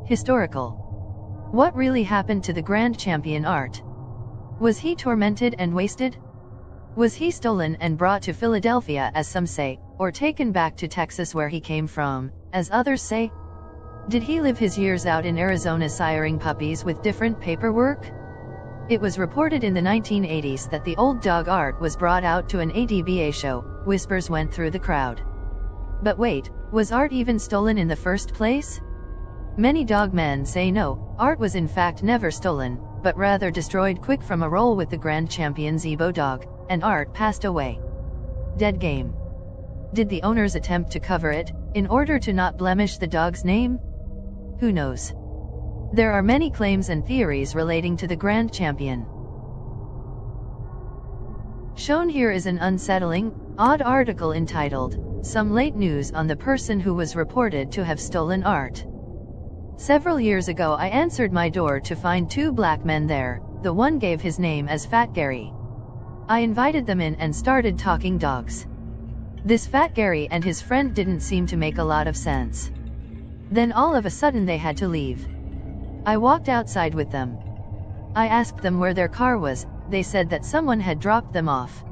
Historical. What really happened to the grand champion Art? Was he tormented and wasted? Was he stolen and brought to Philadelphia as some say, or taken back to Texas where he came from, as others say? Did he live his years out in Arizona siring puppies with different paperwork? It was reported in the 1980s that the old dog Art was brought out to an ADBA show. Whispers went through the crowd. But wait, was Art even stolen in the first place? Many dog men say no, Art was in fact never stolen, but rather destroyed quick from a roll with the grand champion Zebo dog, and Art passed away. Dead game. Did the owners attempt to cover it, in order to not blemish the dog's name? Who knows? There are many claims and theories relating to the grand champion. Shown here is an unsettling, odd article entitled, "Some Late News on the Person Who Was Reported to Have Stolen Art." Several years ago I answered my door to find two black men there. The one gave his name as Fat Gary. I invited them in and started talking dogs. This Fat Gary and his friend didn't seem to make a lot of sense. Then all of a sudden they had to leave. I walked outside with them. I asked them where their car was. They said that someone had dropped them off.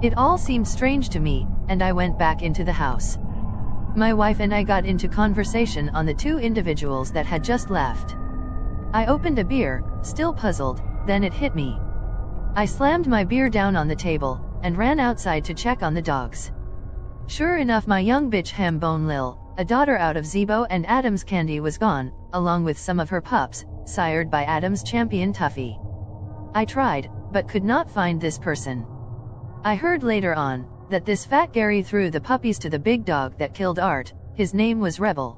It all seemed strange to me, and I went back into the house. My wife and I got into conversation on the two individuals that had just left. I opened a beer, still puzzled, then it hit me. I slammed my beer down on the table, and ran outside to check on the dogs. Sure enough, my young bitch Hambone Lil, a daughter out of Zebo and Adam's Candy, was gone, along with some of her pups, sired by Adam's champion Tuffy. I tried, but could not find this person. I heard later on, that this Fat Gary threw the puppies to the big dog that killed Art. His name was Rebel.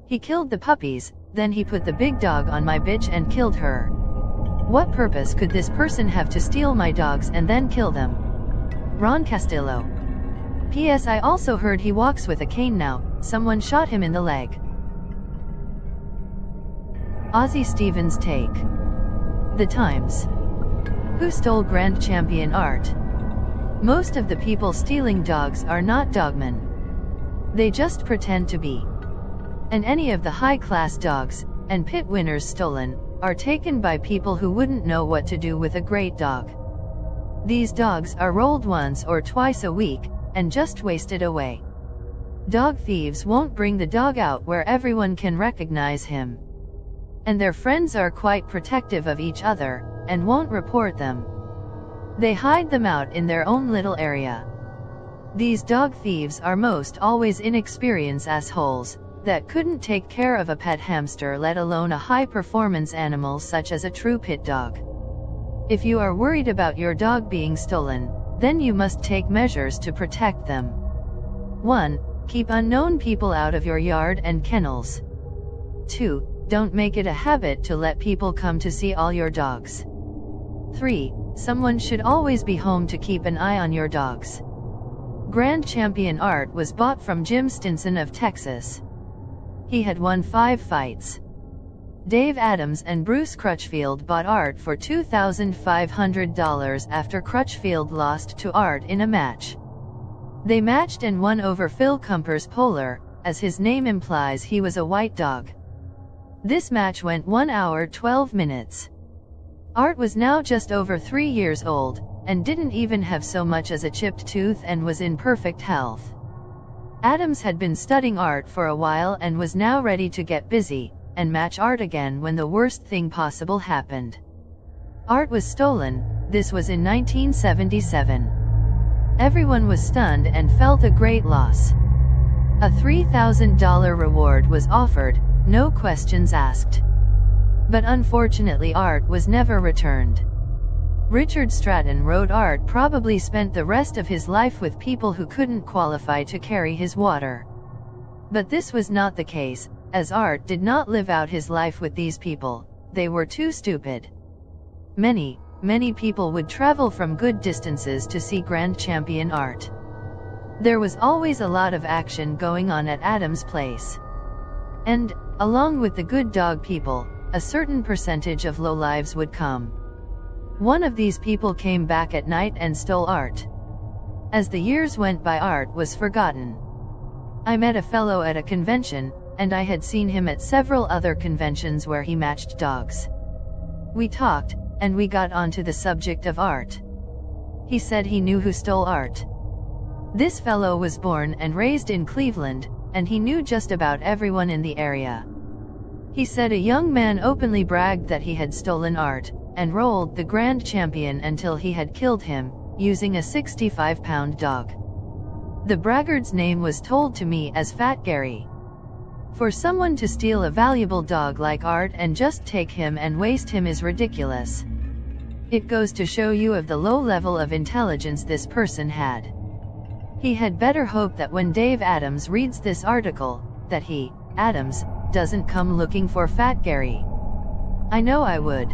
He killed the puppies, then he put the big dog on my bitch and killed her. What purpose could this person have to steal my dogs and then kill them? Ron Castillo. P.S. I also heard he walks with a cane now. Someone shot him in the leg. Ozzie Stevens' take. The Times. Who stole grand champion Art? Most of the people stealing dogs are not dogmen. They just pretend to be. And any of the high-class dogs, and pit winners stolen, are taken by people who wouldn't know what to do with a great dog. These dogs are rolled once or twice a week, and just wasted away. Dog thieves won't bring the dog out where everyone can recognize him. And their friends are quite protective of each other, and won't report them. They hide them out in their own little area. These dog thieves are most always inexperienced assholes, that couldn't take care of a pet hamster, let alone a high-performance animal such as a true pit dog. If you are worried about your dog being stolen, then you must take measures to protect them. 1. Keep unknown people out of your yard and kennels. 2. Don't make it a habit to let people come to see all your dogs. 3. Someone should always be home to keep an eye on your dogs. Grand champion Art was bought from Jim Stinson of Texas. He had won 5 fights. Dave Adams and Bruce Crutchfield bought Art for $2,500 after Crutchfield lost to Art in a match. They matched and won over Phil Kumper's Polar, as his name implies he was a white dog. This match went 1 hour 12 minutes. Art was now just over 3 years old, and didn't even have so much as a chipped tooth and was in perfect health. Adams had been studying Art for a while and was now ready to get busy, and match Art again when the worst thing possible happened. Art was stolen. This was in 1977. Everyone was stunned and felt a great loss. A $3,000 reward was offered, no questions asked. But unfortunately Art was never returned. Richard Stratton wrote Art probably spent the rest of his life with people who couldn't qualify to carry his water. But this was not the case, as Art did not live out his life with these people. They were too stupid. Many people would travel from good distances to see grand champion Art. There was always a lot of action going on at Adams' place. And, along with the good dog people, a certain percentage of lowlives would come. One of these people came back at night and stole Art. As the years went by, Art was forgotten. I met a fellow at a convention, and I had seen him at several other conventions where he matched dogs. We talked, and we got onto the subject of art. He said he knew who stole art. This fellow was born and raised in Cleveland, and he knew just about everyone in the area. He said a young man openly bragged that he had stolen art, and rolled the grand champion until he had killed him, using a 65-pound dog. The braggart's name was told to me as Fat Gary. For someone to steal a valuable dog like Art and just take him and waste him is ridiculous. It goes to show you of the low level of intelligence this person had. He had better hope that when Dave Adams reads this article, that he, Adams, doesn't come looking for Fat Gary. I know I would.